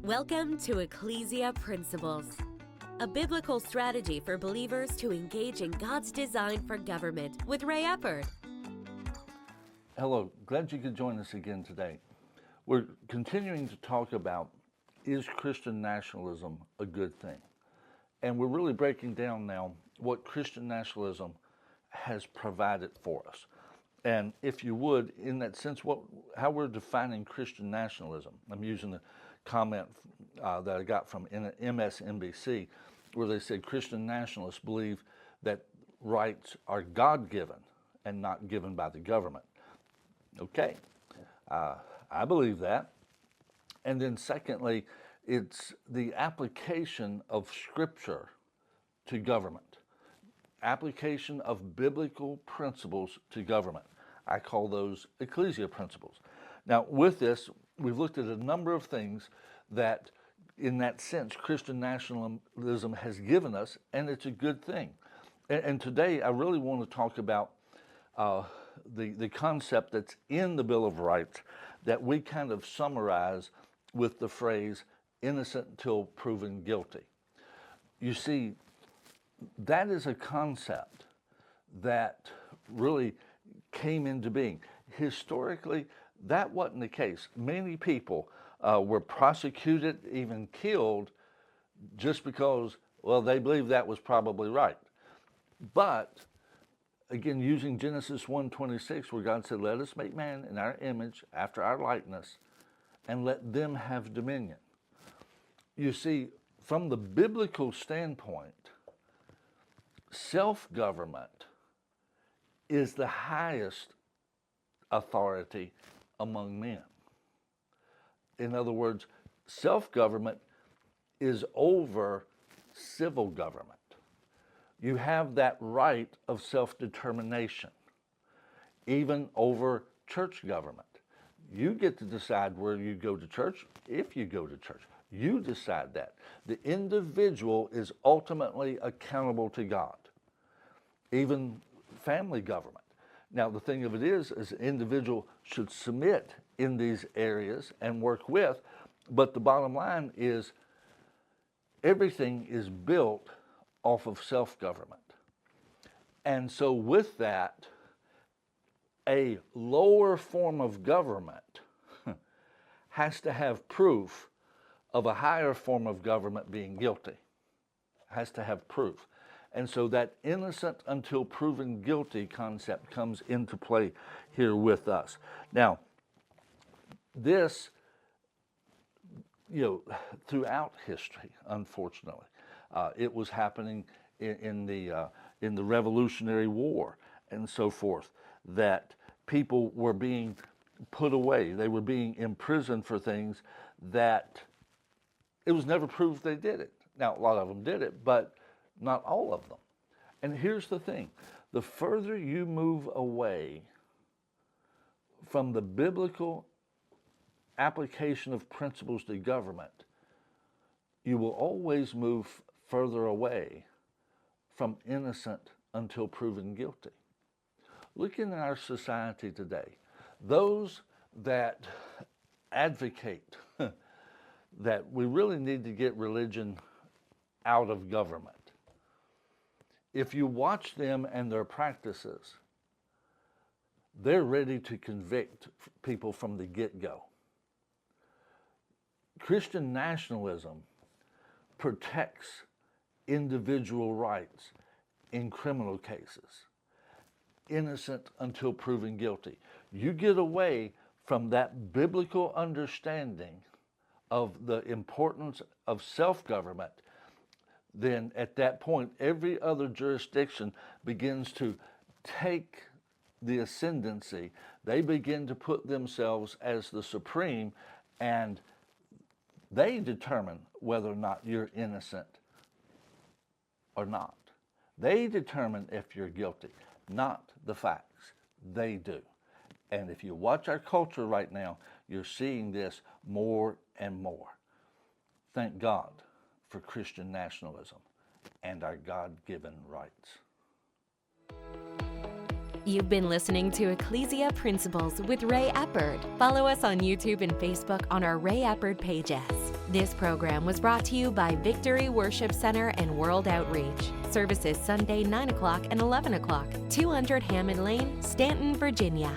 Welcome to Ecclesia Principles, a biblical strategy for believers to engage in God's design for government with Ray Eppard. Hello, glad you could join us again today. We're continuing to talk about, is Christian nationalism a good thing? And we're really breaking down now what Christian nationalism has provided for us. And if you would, in that sense, how we're defining Christian nationalism. I'm using the comment that I got from MSNBC, where they said Christian nationalists believe that rights are God-given and not given by the government. Okay, I believe that. And then secondly, it's the application of Scripture to government. Application of biblical principles to government. I call those ecclesia principles. Now, with this, we've looked at a number of things that, in that sense, Christian nationalism has given us, and it's a good thing. And today, I really want to talk about the concept that's in the Bill of Rights that we kind of summarize with the phrase, innocent until proven guilty. You see, that is a concept that really came into being. Historically, that wasn't the case. Many people were prosecuted, even killed, just because, well, they believed that was probably right. But, again, using Genesis 1:26, where God said, let us make man in our image, after our likeness, and let them have dominion. You see, from the biblical standpoint, self-government is the highest authority among men. In other words, self-government is over civil government. You have that right of self-determination, even over church government. You get to decide where you go to church, if you go to church. You decide that. The individual is ultimately accountable to God, even family government. Now, the thing of it is an individual should submit in these areas and work with, but the bottom line is everything is built off of self-government. And so with that, a lower form of government has to have proof of a higher form of government being guilty. Has to have proof. And so that innocent until proven guilty concept comes into play here with us. Now, this, throughout history, unfortunately, it was happening in the Revolutionary War and so forth, that people were being put away. They were being imprisoned for things that it was never proved they did it. Now, a lot of them did it, but not all of them. And here's the thing. The further you move away from the biblical application of principles to government, you will always move further away from innocent until proven guilty. Look in our society today. Those that advocate that we really need to get religion out of government, if you watch them and their practices, they're ready to convict people from the get-go. Christian nationalism protects individual rights in criminal cases, innocent until proven guilty. You get away from that biblical understanding of the importance of self-government, then at that point, every other jurisdiction begins to take the ascendancy. They begin to put themselves as the supreme, and they determine whether or not you're innocent or not. They determine if you're guilty, not the facts. They do. And if you watch our culture right now, you're seeing this more and more. Thank God for Christian nationalism and our God-given rights. You've been listening to Ecclesia Principles with Ray Eppard. Follow us on YouTube and Facebook on our Ray Eppard pages. This program was brought to you by Victory Worship Center and World Outreach. Services Sunday 9 o'clock and 11 o'clock, 200 Hammond Lane, Stanton, Virginia.